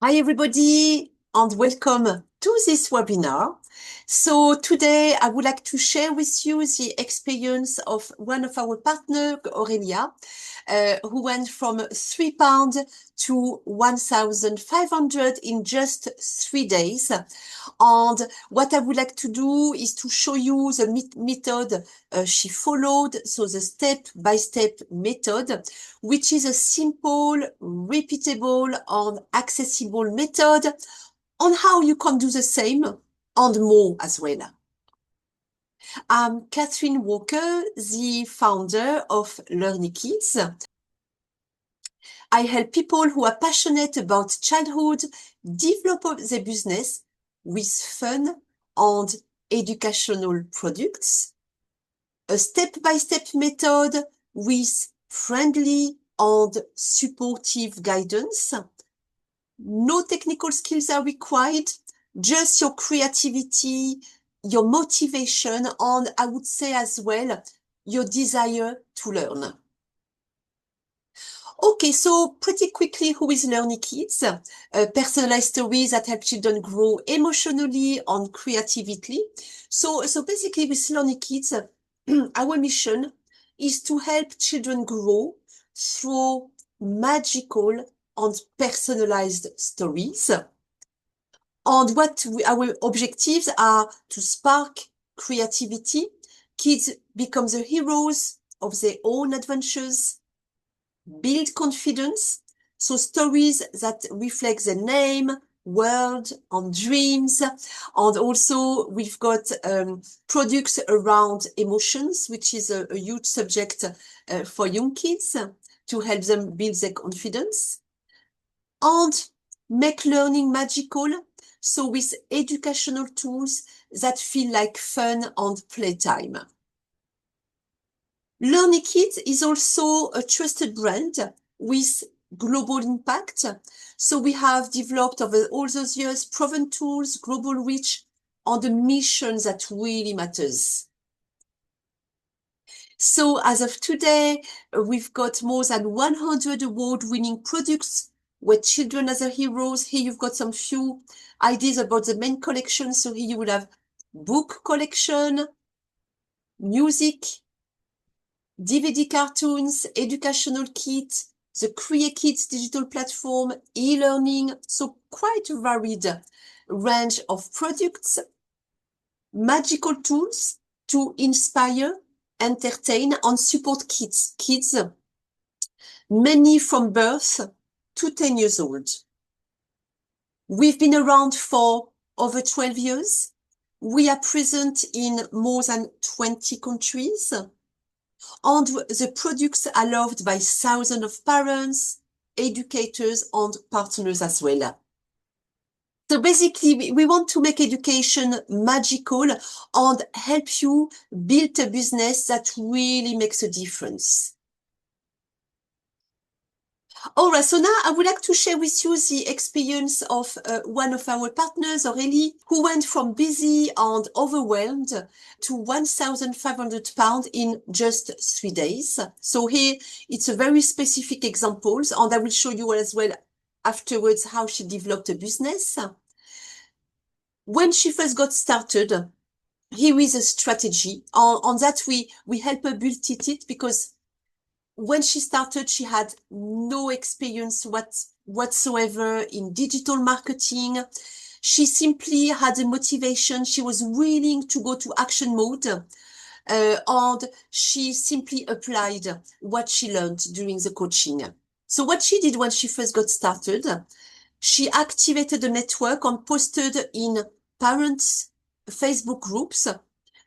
Hi, everybody, and welcome to this webinar. So today I would like to share with you the experience of one of our partners, Aurelia, who went from £3 to 1,500 in just 3 days. And what I would like to do is to show you the method she followed, so the step-by-step method, which is a simple, repeatable, and accessible method on how you can do the same and more as well. I'm Catherine Walker, the founder of LearnyKids. I help people who are passionate about childhood develop their business with fun and educational products, a step-by-step method with friendly and supportive guidance. No technical skills are required, just your creativity, your motivation, and I would say as well, your desire to learn. Okay, so pretty quickly, who is LearnyKids? Personalized stories that help children grow emotionally and creatively. So basically with LearnyKids, our mission is to help children grow through magical and personalized stories. And our objectives are to spark creativity. Kids become the heroes of their own adventures, build confidence, so stories that reflect the name, world, and dreams. And also we've got products around emotions, which is a huge subject for young kids to help them build their confidence. And make learning magical, so with educational tools that feel like fun and playtime. LearnyKids is also a trusted brand with global impact. So we have developed over all those years proven tools, global reach, and a mission that really matters. So as of today, we've got more than 100 award-winning products with children as their heroes. Here you've got some few ideas about the main collection. So here you will have book collection, music, DVD cartoons, educational kit, the Create Kids digital platform, e-learning. So quite a varied range of products, magical tools to inspire, entertain, and support kids, many from birth to 10 years old. We've been around for over 12 years. We are present in more than 20 countries. And the products are loved by thousands of parents, educators, and partners as well. So basically, we want to make education magical and help you build a business that really makes a difference. All right, so now I would like to share with you the experience of one of our partners, Aurélie, who went from busy and overwhelmed to 1,500 pounds in just 3 days. So here it's a very specific examples, and I will show you as well afterwards how she developed a business. When she first got started, here is a strategy. On that we help her build it because when she started, she had no experience whatsoever in digital marketing. She simply had a motivation. She was willing to go to action mode. And she simply applied what she learned during the coaching. So what she did when she first got started, she activated a network and posted in parents' Facebook groups.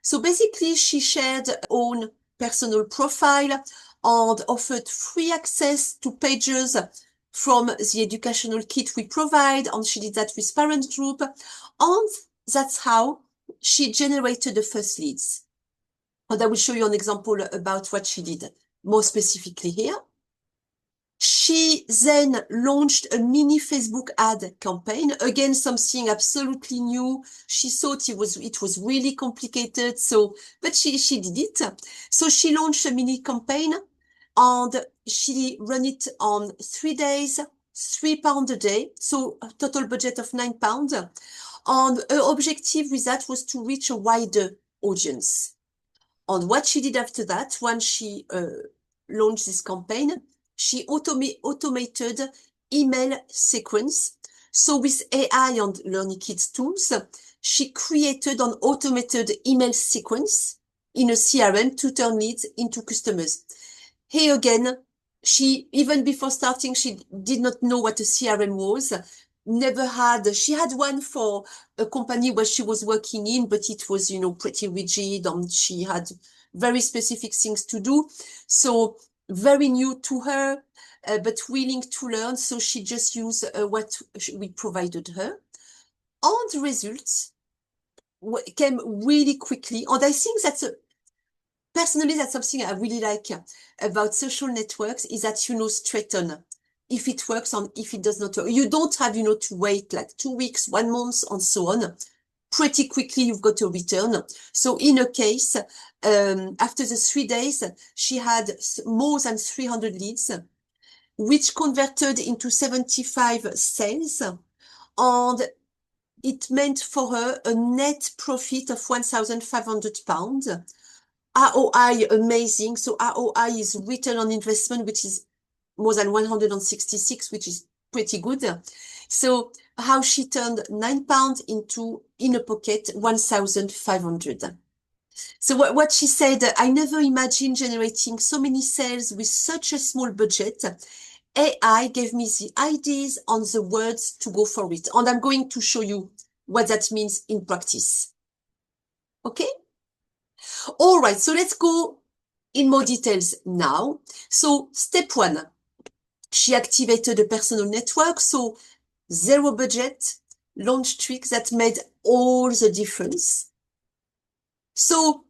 So basically, she shared her own personal profile and offered free access to pages from the educational kit we provide. And she did that with parent group. And that's how she generated the first leads. And I will show you an example about what she did more specifically here. She then launched a mini Facebook ad campaign. Again, something absolutely new. She thought it was really complicated. But she did it. So she launched a mini campaign and she ran it on 3 days. £3 a day, so a total budget of £9. And her objective with that was to reach a wider audience. And what she did after that, once she launched this campaign, she automated email sequence. So with AI and Learning Kids tools, she created an automated email sequence in a CRM to turn leads into customers. Here again, even before starting, she did not know what a CRM was. She had one for a company where she was working in, but it was, pretty rigid and she had very specific things to do. So very new to her, but willing to learn. So she just used what we provided her. And the results came really quickly. And I think personally, that's something I really like about social networks is that, straight on if it works and if it does not work. You don't have, to wait like 2 weeks, 1 month and so on. Pretty quickly, you've got a return. So in a case, after the 3 days, she had more than 300 leads, which converted into 75 sales. And it meant for her a net profit of £1,500. ROI amazing. So ROI is return on investment, which is more than 166, which is pretty good. So how she turned £9 into, in a pocket, 1,500. So what she said, I never imagined generating so many sales with such a small budget. AI gave me the ideas and the words to go for it. And I'm going to show you what that means in practice. Okay? All right, so let's go in more details now. So step 1, she activated a personal network. So 0 budget, launch trick that made all the difference. So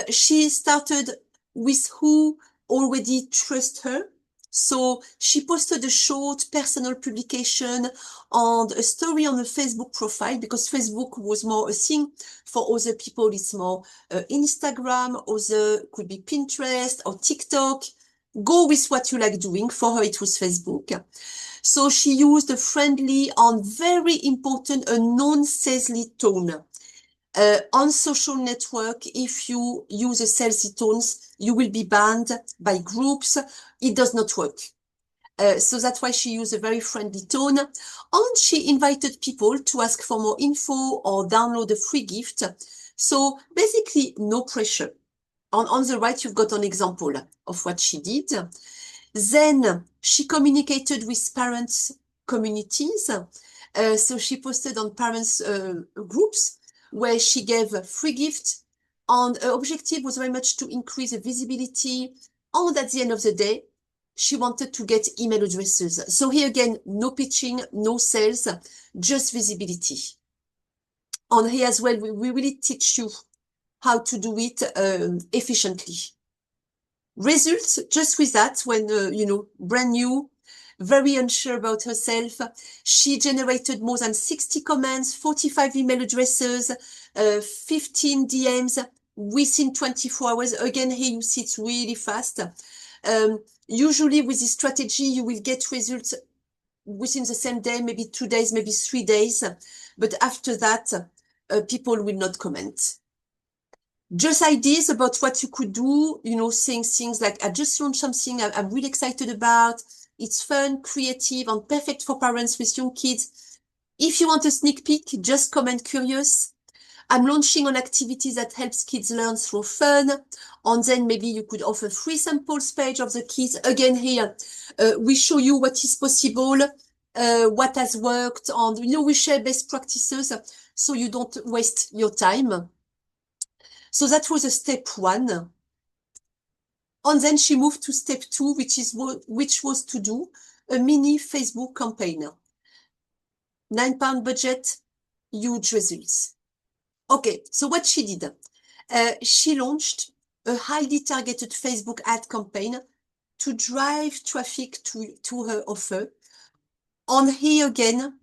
she started with who already trust her. So she posted a short personal publication and a story on a Facebook profile because Facebook was more a thing for other people. It's more Instagram, other could be Pinterest or TikTok. Go with what you like doing. For her, it was Facebook. So she used a friendly and very important, a non-salesy tone. On social network, if you use a salesy tones, you will be banned by groups. It does not work. So that's why she used a very friendly tone. And she invited people to ask for more info or download a free gift. So basically, no pressure. On the right, you've got an example of what she did. Then she communicated with parents' communities. So she posted on parents' groups where she gave a free gift. And her objective was very much to increase the visibility. And at the end of the day, she wanted to get email addresses. So here again, no pitching, no sales, just visibility. And here as well, we really teach you how to do it efficiently. Results, just with that, when, brand new, very unsure about herself, she generated more than 60 comments, 45 email addresses, 15 DMs within 24 hours. Again, here you see it's really fast. Usually with this strategy, you will get results within the same day, maybe 2 days, maybe 3 days. But after that, people will not comment. Just ideas about what you could do, saying things like, I just launched something I'm really excited about. It's fun, creative, and perfect for parents with young kids. If you want a sneak peek, just comment curious. I'm launching an activity that helps kids learn through fun. And then maybe you could offer free samples page of the kids. Again, here, we show you what is possible, what has worked. And, we share best practices so you don't waste your time. So that was a step 1. And then she moved to step 2, which was to do a mini Facebook campaign. £9 budget, huge results. Okay, so what she did, she launched a highly targeted Facebook ad campaign to drive traffic to her offer. And here again,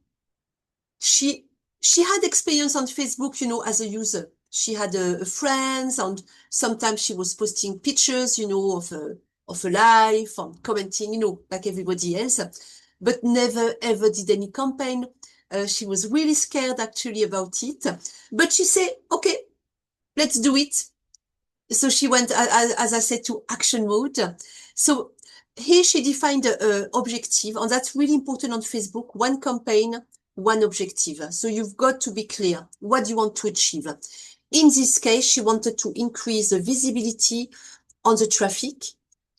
she had experience on Facebook, as a user. She had friends, and sometimes she was posting pictures, of her life and commenting, like everybody else. but never ever did any campaign. She was really scared actually about it, but she said, okay, let's do it. So she went, as I said, to action mode. So here she defined a objective, and that's really important on Facebook. One campaign, one objective. So you've got to be clear. What do you want to achieve? In this case, she wanted to increase the visibility on the traffic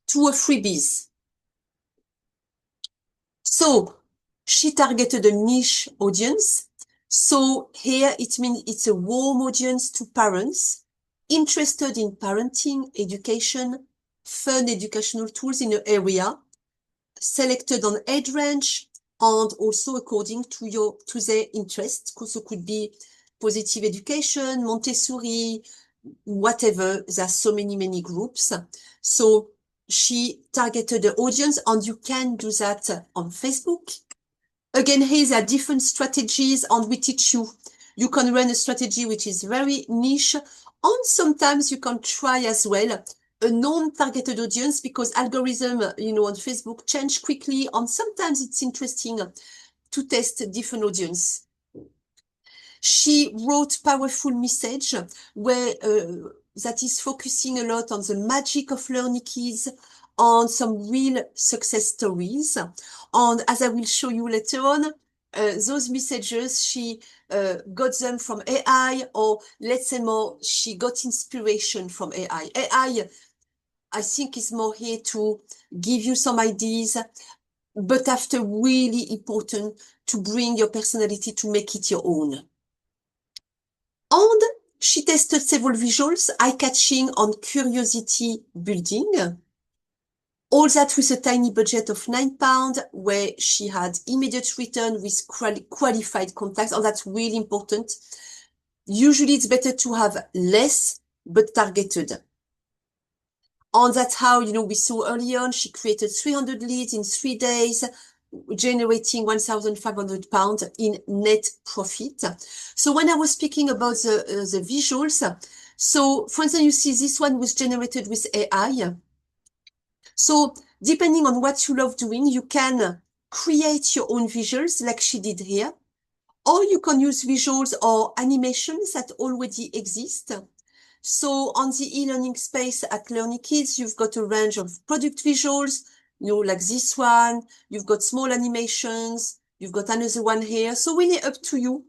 to a freebies. So she targeted a niche audience. So here it means it's a warm audience to parents interested in parenting, education, fun educational tools in the area, selected on age range, and also according to their interests. So could be positive education, Montessori, whatever. There's so many groups. So she targeted the audience, and you can do that on Facebook. Again, here there are different strategies, and we teach you. You can run a strategy which is very niche, and sometimes you can try as well a non-targeted audience, because algorithm, on Facebook change quickly, and sometimes it's interesting to test different audience. She wrote powerful message where that is focusing a lot on the magic of learning kids, on some real success stories. And as I will show you later on, those messages, she got them from AI, or let's say more, she got inspiration from AI. AI, I think, is more here to give you some ideas, but after really important to bring your personality, to make it your own. And she tested several visuals, eye-catching and curiosity building. All that with a tiny budget of £9, where she had immediate return with qualified contacts, and that's really important. Usually it's better to have less, but targeted. And that's how, we saw early on, she created 300 leads in 3 days, generating £1,500 in net profit. So when I was speaking about the visuals, so for instance, you see this one was generated with AI. So depending on what you love doing, you can create your own visuals like she did here, or you can use visuals or animations that already exist. So on the e-learning space at Learning Kids, you've got a range of product visuals, like this one. You've got small animations. You've got another one here. So really up to you.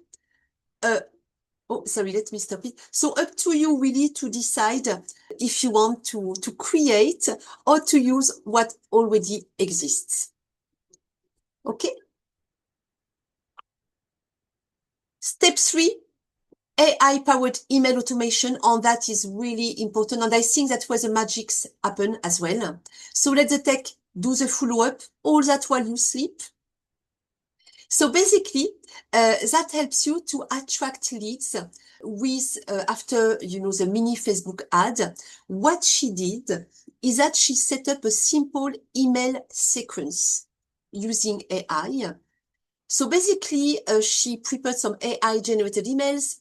Oh, sorry, let me stop it. So up to you really to decide if you want to create or to use what already exists. Okay. Step 3. AI-powered email automation, and that is really important. And I think that's where the magics happen as well. So let the tech do the follow-up, all that while you sleep. So basically, that helps you to attract leads with, after, the mini Facebook ad. What she did is that she set up a simple email sequence using AI. So basically, she prepared some AI-generated emails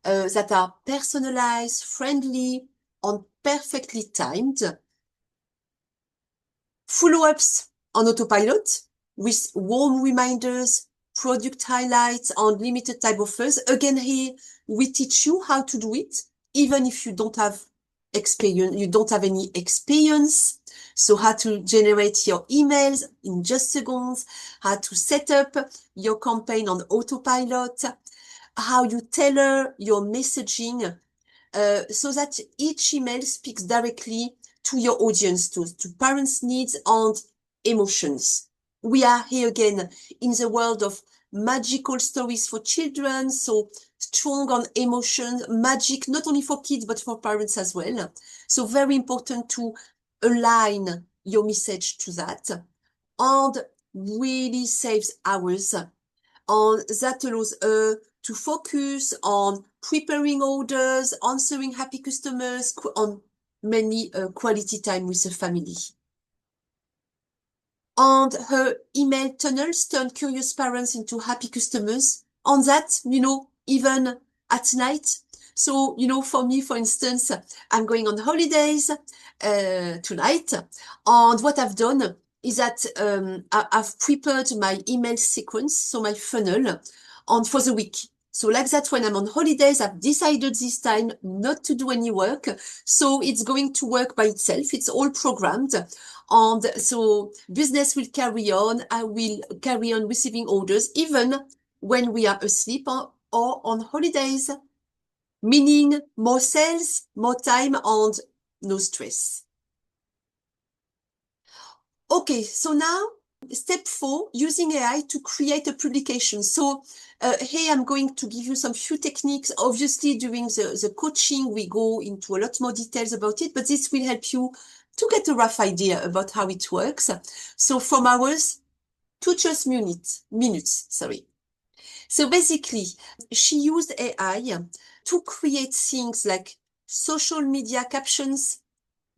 that are personalized, friendly, and perfectly timed. Follow-ups on autopilot with warm reminders, product highlights, and limited time offers. Again, here we teach you how to do it, even if you don't have any experience. So how to generate your emails in just seconds, how to set up your campaign on autopilot, how you tailor your messaging so that each email speaks directly to your audience, to parents' needs and emotions. We are here again in the world of magical stories for children, so strong on emotion, magic, not only for kids, but for parents as well. So very important to align your message to that, and really saves hours. And that allows her to focus on preparing orders, answering happy customers, on many quality time with the family. And her email tunnels turn curious parents into happy customers. On that, even at night. So, for me, for instance, I'm going on holidays tonight. And what I've done is that I've prepared my email sequence, so my funnel, for the week. So like that, when I'm on holidays, I've decided this time not to do any work. So it's going to work by itself. It's all programmed. And so business will carry on. I will carry on receiving orders, even when we are asleep or on holidays, meaning more sales, more time, and no stress. Okay, so now step 4, using AI to create a publication. So here I'm going to give you some few techniques. Obviously, during the coaching, we go into a lot more details about it, but this will help you to get a rough idea about how it works. So from hours to just minutes, sorry. So basically, she used AI to create things like social media captions,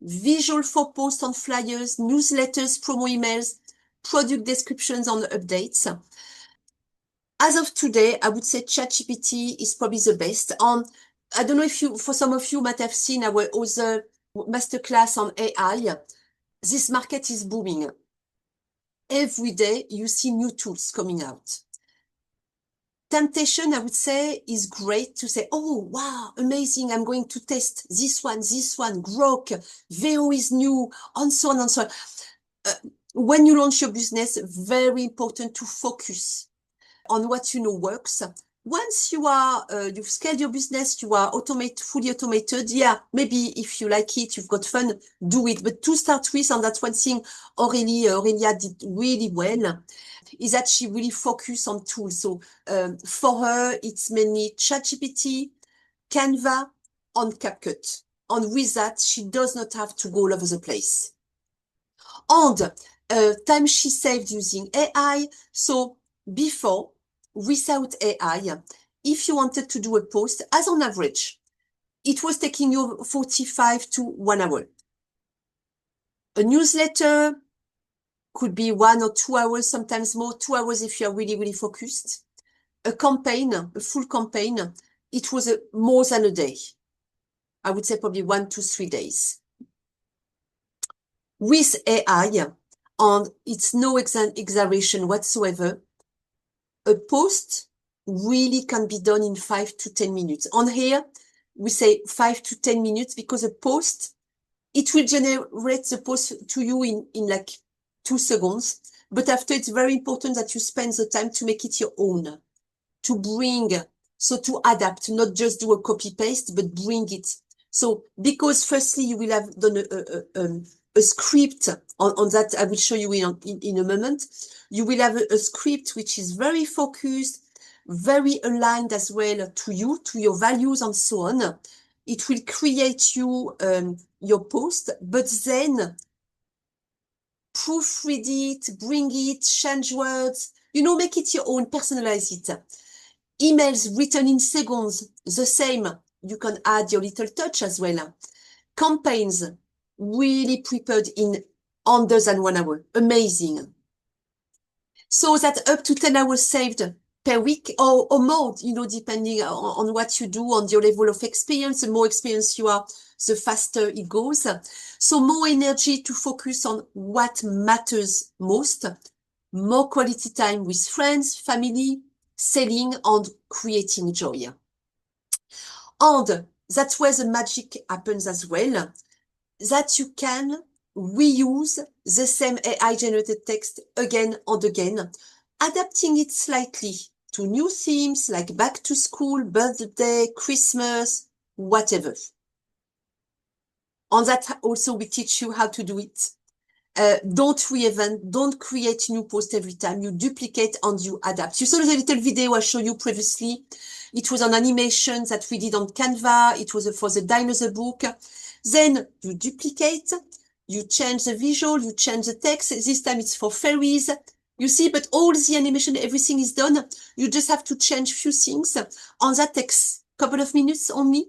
visual for posts on flyers, newsletters, promo emails, product descriptions and updates. As of today, I would say ChatGPT is probably the best. I don't know if for some of you might have seen our other masterclass on AI. This market is booming. Every day you see new tools coming out. Temptation, I would say, is great to say, oh, wow, amazing. I'm going to test this one, Grok, Veo is new, and so on and so on. When you launch your business, very important to focus on what you know works. Once you are, you've scaled your business, you are fully automated. Yeah, maybe if you like it, you've got fun, do it. But to start with, and that's one thing Aurelia did really well, is that she really focused on tools. So for her, it's mainly ChatGPT, Canva, and CapCut. And with that, she does not have to go all over the place. And time she saved using AI. So before, without AI, if you wanted to do a post, as on average, it was taking you 45 to 1 hour. A newsletter could be 1 or 2 hours, sometimes more, 2 hours if you're really, really focused. A campaign, a full campaign, it was more than a day. I would say probably 1 to 3 days. With AI, and it's no exaggeration whatsoever, a post really can be done in 5 to 10 minutes. On here, we say 5 to 10 minutes because a post, it will generate the post to you in like 2 seconds. But after, it's very important that you spend the time to make it your own, to to adapt, not just do a copy paste, but bring it. So because firstly, you will have done a script on that. I will show you in a moment. You will have a script which is very focused, very aligned as well to you, to your values and so on. It will create you your post, but then proofread it, bring it, change words, make it your own, personalize it. Emails written in seconds, the same. You can add your little touch as well. Campaigns really prepared in under than 1 hour. Amazing. So that up to 10 hours saved per week or more, depending on what you do, on your level of experience. The more experience you are, the faster it goes. So more energy to focus on what matters most, more quality time with friends, family, selling and creating joy. And that's where the magic happens as well, that you can reuse the same AI-generated text again and again, adapting it slightly to new themes like back to school, birthday, Christmas, whatever. And that also we teach you how to do it. Don't reinvent, don't create new posts every time. You duplicate and you adapt. You saw the little video I showed you previously. It was an animation that we did on Canva. It was for the dinosaur book. Then you duplicate, you change the visual, you change the text. This time it's for fairies. You see, but all the animation, everything is done. You just have to change a few things. And that takes a couple of minutes only.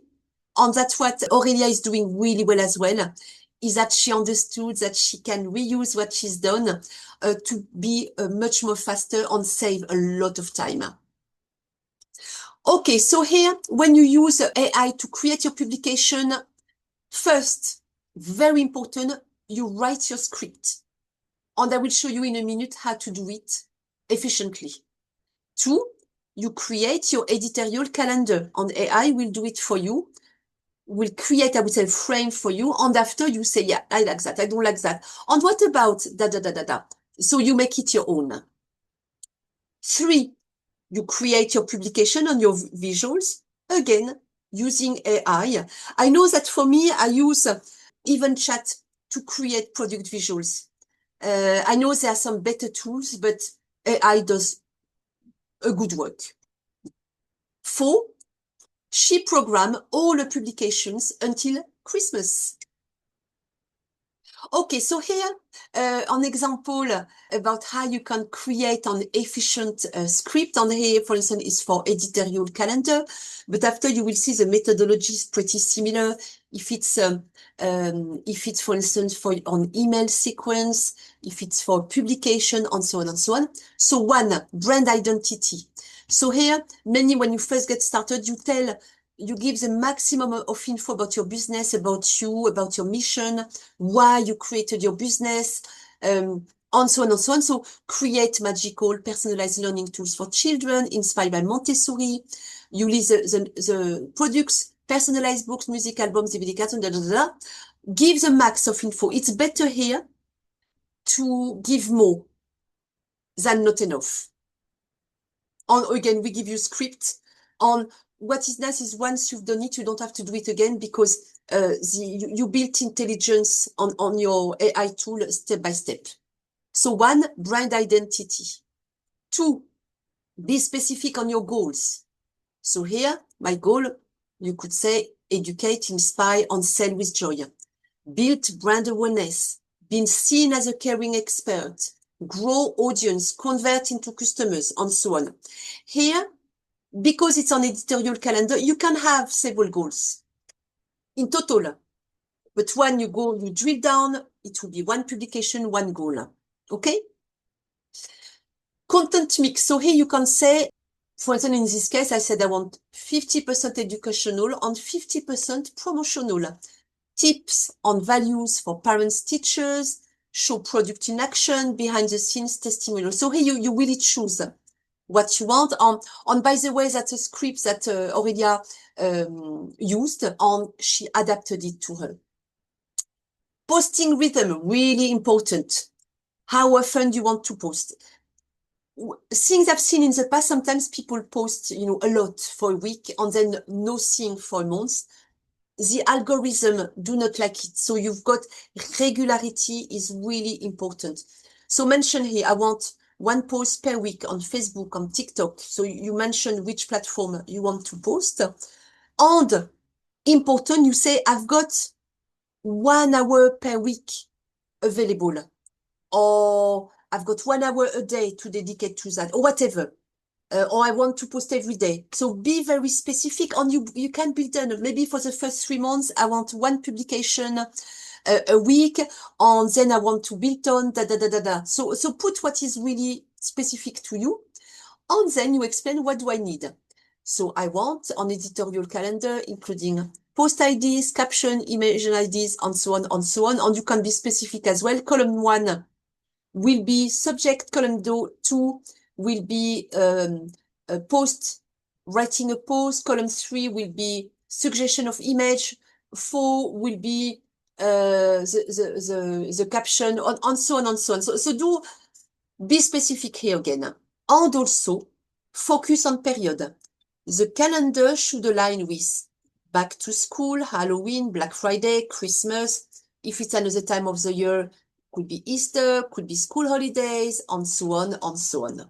And that's what Aurelia is doing really well as well, is that she understood that she can reuse what she's done to be much more faster and save a lot of time. Okay, so here, when you use AI to create your publication, first, very important, you write your script. And I will show you in a minute how to do it efficiently. 2, you create your editorial calendar, and AI will do it for you. Will create, I would say, a frame for you. And after you say, yeah, I like that. I don't like that. And what about da, da, da, da, da? So you make it your own. 3, you create your publication on your visuals. Again, using AI. I know that for me, I use even chat to create product visuals. I know there are some better tools, but AI does a good work. 4, she program all the publications until Christmas. Okay, so here an example about how you can create an efficient script. And here, for instance, is for editorial calendar. But after you will see the methodology is pretty similar. If it's, for instance, for an email sequence, if it's for publication, and so on and so on. So 1, brand identity. So here, mainly when you first get started, you give the maximum of info about your business, about you, about your mission, why you created your business, and so on and so on. So create magical, personalized learning tools for children, inspired by Montessori. You list the products, personalized books, music albums, DVD cartoons, Give the max of info. It's better here to give more than not enough. And again, we give you script. On what is nice is once you've done it, you don't have to do it again because you built intelligence on your AI tool step by step. So 1, brand identity. 2, be specific on your goals. So here, my goal, you could say, educate, inspire, and sell with joy. Build brand awareness, being seen as a caring expert, grow audience, convert into customers, and so on. Here, because it's an editorial calendar, you can have several goals in total. But when you drill down, it will be 1 publication, 1 goal. Okay? Content mix. So here you can say, for instance, in this case, I said I want 50% educational and 50% promotional. Tips on values for parents, teachers, show product in action, behind the scenes testimonial. So here you really choose what you want. And by the way, that's a script that Aurelia used, and she adapted it to her. Posting rhythm, really important. How often do you want to post? Things I've seen in the past, sometimes people post, a lot for a week and then nothing for a month. The algorithm do not like it. So you've got regularity is really important. So mention here, I want 1 post per week on Facebook, on TikTok. So you mention which platform you want to post. And important, you say, I've got 1 hour per week available. Or I've got 1 hour a day to dedicate to that, or whatever. Or I want to post every day. So be very specific, and you can build on. Maybe for the first 3 months, I want 1 publication a week, and then I want to build on So put what is really specific to you, and then you explain what do I need. So I want an editorial calendar, including post IDs, caption, image IDs, and so on and so on. And you can be specific as well. Column 1 will be subject, column 2 will be a post, writing a post, column 3 will be suggestion of image, 4 will be the caption, and so on and so on. So do be specific here again. And also focus on period. The calendar should align with back to school, Halloween, Black Friday, Christmas. If it's another time of the year, could be Easter, could be school holidays, and so on and so on.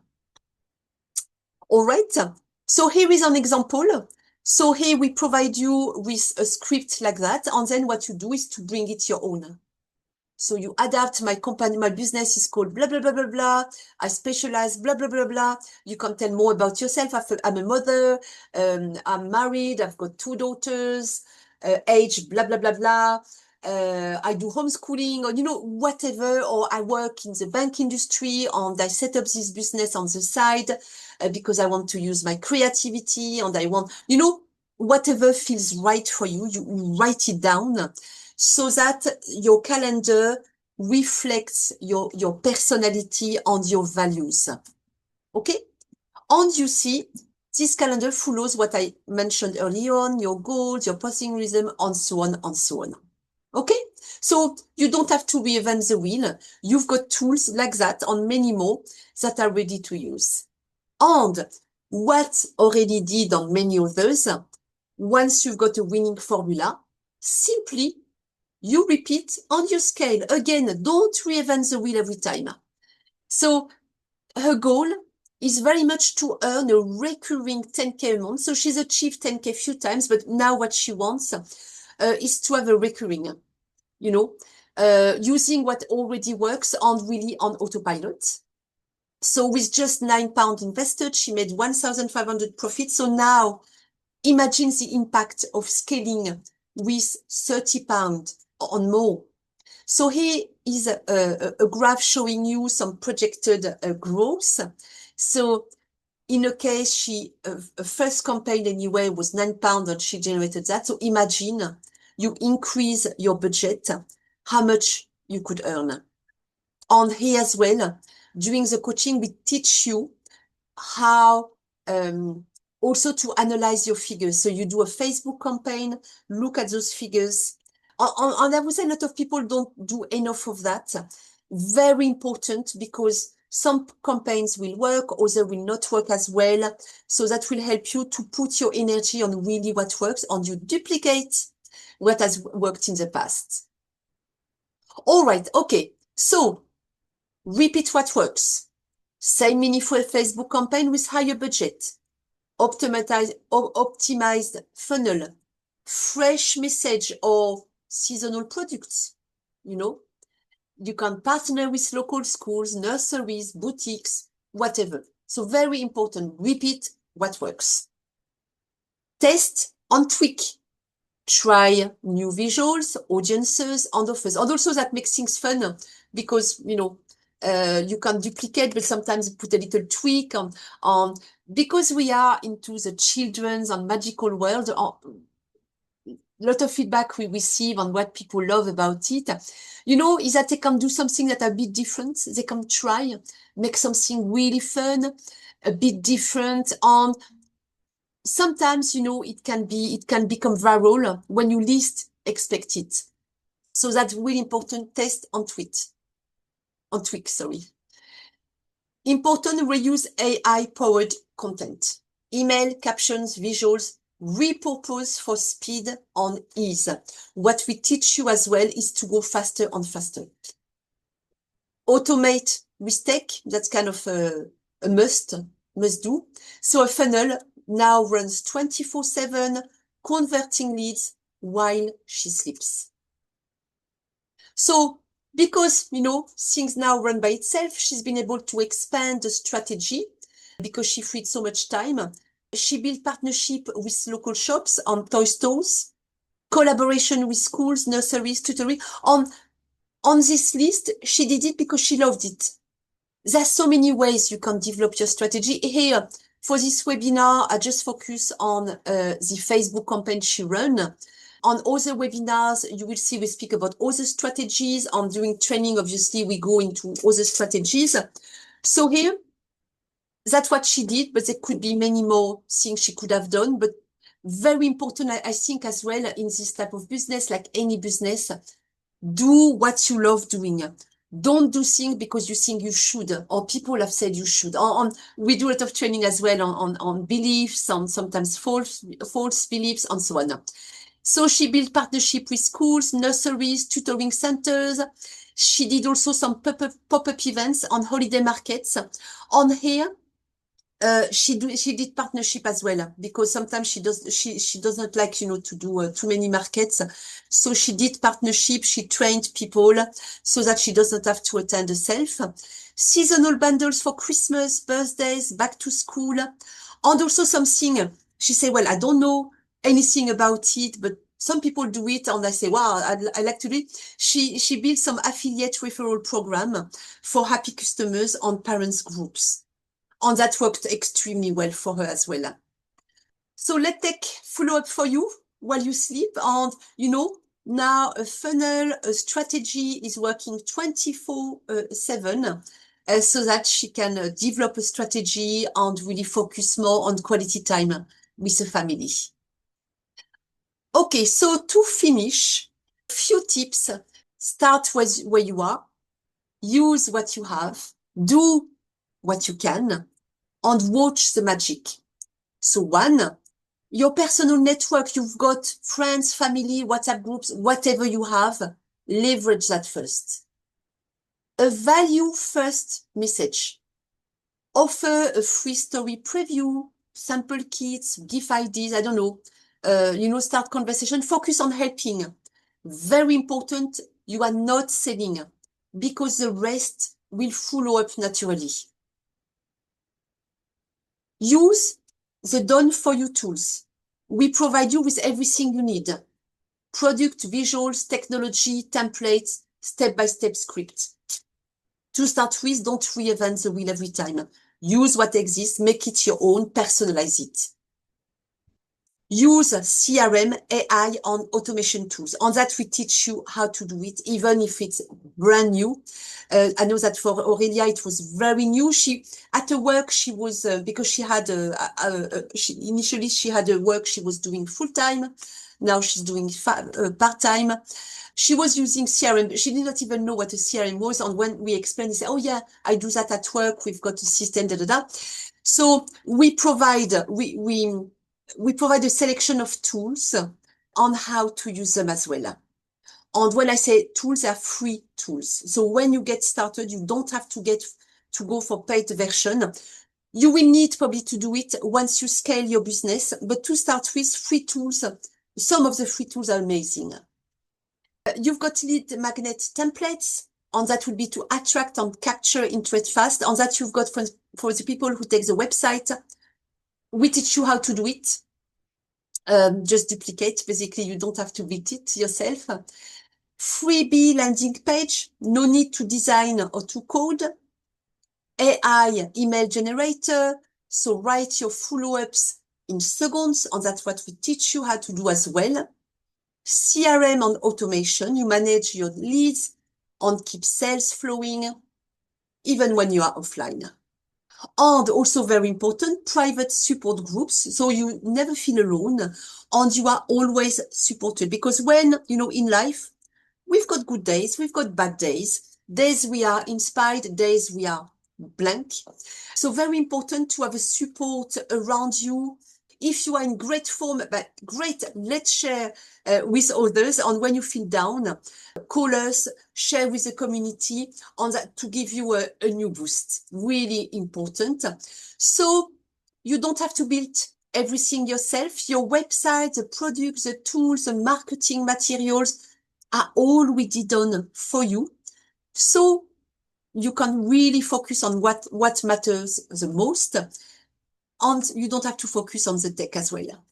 All right. So here is an example. So here we provide you with a script like that. And then what you do is to bring it your own. So you adapt my company, my business is called blah, blah, blah, blah, blah. I specialize, blah, blah, blah, blah. You can tell more about yourself. I'm a mother. I'm married. I've got 2 daughters, age, blah, blah, blah, blah. I do homeschooling, or, whatever, or I work in the bank industry and I set up this business on the side because I want to use my creativity and I want, whatever feels right for you, you write it down so that your calendar reflects your personality and your values. Okay? And you see, this calendar follows what I mentioned earlier on, your goals, your posting rhythm, and so on and so on. Okay? So you don't have to reinvent the wheel. You've got tools like that and many more that are ready to use. And what already did on many others, once you've got a winning formula, simply you repeat on your scale. Again, don't reinvent the wheel every time. So her goal is very much to earn a recurring 10K a month. So she's achieved 10K a few times, but now what she wants is to have a recurring, you know, using what already works and really on autopilot. So with just £9 invested, she made 1,500 profit. So now imagine the impact of scaling with £30 or more. So here is a graph showing you some projected growth. So in a case, she first campaign anyway was £9 and she generated that. So imagine you increase your budget, how much you could earn. And here as well, during the coaching, we teach you how also to analyze your figures. So you do a Facebook campaign, look at those figures. And I would say a lot of people don't do enough of that. Very important, because some campaigns will work, others will not work as well. So that will help you to put your energy on really what works, and you duplicate what has worked in the past. All right, okay. So repeat what works. Same meaningful Facebook campaign with higher budget. Optimized funnel. Fresh message or seasonal products. You know, you can partner with local schools, nurseries, boutiques, whatever. So very important. Repeat what works. Test and tweak. Try new visuals, audiences, and offers. And also that makes things fun, because, you know, you can duplicate, but sometimes put a little tweak on because we are into the children's and magical world. A lot of feedback we receive on what people love about it, you know, is that they can do something that are a bit different. They can try, make something really fun, a bit different. And sometimes, you know, it can become viral when you least expect it. So that's really important. Test and tweak. Important, reuse AI-powered content. Email, captions, visuals, repurpose for speed and ease. What we teach you as well is to go faster and faster. Automate with tech, that's kind of a must do. So a funnel now runs 24/7, converting leads while she sleeps. So because, you know, things now run by itself, she's been able to expand the strategy because she freed so much time. She built partnership with local shops and toy stores, collaboration with schools, nurseries, tutoring. On this list, she did it because she loved it. There's so many ways you can develop your strategy. Here, for this webinar, I just focus on the Facebook campaign she ran. On other webinars, you will see we speak about other strategies. On during training, obviously, we go into other strategies. So here, that's what she did, but there could be many more things she could have done. But very important, I think, as well, in this type of business, like any business, do what you love doing. Don't do things because you think you should, or people have said you should. We do a lot of training as well on beliefs, on sometimes false beliefs, and so on. So she built partnership with schools, nurseries, tutoring centers. She did also some pop-up events on holiday markets. On here, she did partnership as well, because sometimes she does not like, you know, to do too many markets. So she did partnership. She trained people so that she does not have to attend herself. Seasonal bundles for Christmas, birthdays, back to school, and also something she said, well, I don't know anything about it, but some people do it, and I say, wow, I like to do it. She built some affiliate referral program for happy customers on parents groups. And that worked extremely well for her as well. So let's take follow-up for you while you sleep. And, you know, Now, a funnel, a strategy is working 24/7 so that she can develop a strategy and really focus more on quality time with the family. Okay, so to finish, a few tips. Start with where you are, use what you have, do what you can, and watch the magic. So one, your personal network, you've got friends, family, WhatsApp groups, whatever you have, leverage that first. A value first message. Offer a free story preview, sample kits, gift ideas, I don't know. Start conversation, focus on helping. Very important, you are not selling because the rest will follow up naturally. Use the done for you tools. We provide you with everything you need. Product, visuals, technology, templates, step-by-step script. To start with, don't reinvent the wheel every time. Use what exists, make it your own, personalize it. Use CRM, AI, and automation tools. On that, we teach you how to do it, even if it's brand new. I know that for Aurelia, it was very new. At her work, she was, because she had, initially she had a work she was doing full-time. Now she's doing part-time. She was using CRM. She did not even know what a CRM was. And when we explained, she said, oh yeah, I do that at work. We've got a system, da, da, da. So we provide a selection of tools on how to use them as well. And when I say tools, they are free tools. So when you get started, you don't have to go for paid version. You will need probably to do it once you scale your business, but to start with, free tools, some of the free tools are amazing. You've got lead magnet templates, and that will be to attract and capture interest fast. And that you've got for the people who take the website. We teach you how to do it. Just duplicate. Basically, you don't have to build it yourself. Freebie landing page. No need to design or to code. AI email generator. So write your follow-ups in seconds, and that's what we teach you how to do as well. CRM and automation. You manage your leads and keep sales flowing even when you are offline. And also very important, private support groups. So you never feel alone and you are always supported, because when, in life, we've got good days, we've got bad days, days we are inspired, days we are blank. So very important to have a support around you. If you are in great form, but great, let's share with others. And when you feel down, call us, share with the community, on that to give you a new boost. Really important. So you don't have to build everything yourself. Your website, the products, the tools, the marketing materials are already done for you. So you can really focus on what matters the most. And you don't have to focus on the tech as well.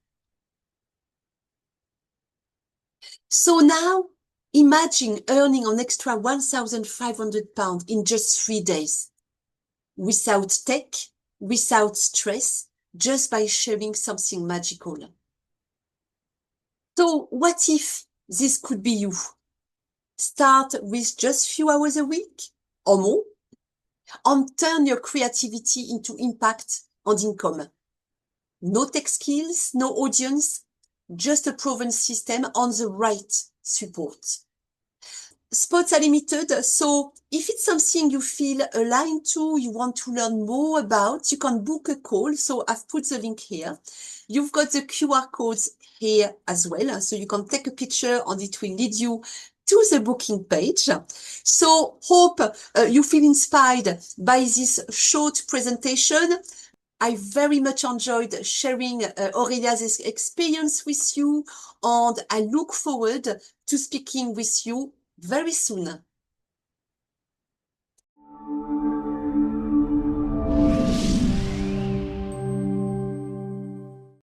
So now imagine earning an extra £1,500 in just 3 days without tech, without stress, just by sharing something magical. So what if this could be you? Start with just a few hours a week or more and turn your creativity into impact and income. No tech skills, no audience, just a proven system on the right support. Spots are limited, so if it's something you feel aligned to, you want to learn more about, you can book a call. So I've put the link here. You've got the QR codes here as well, so you can take a picture and it will lead you to the booking page. So hope you feel inspired by this short presentation. I very much enjoyed sharing Aurelia's experience with you, and I look forward to speaking with you very soon.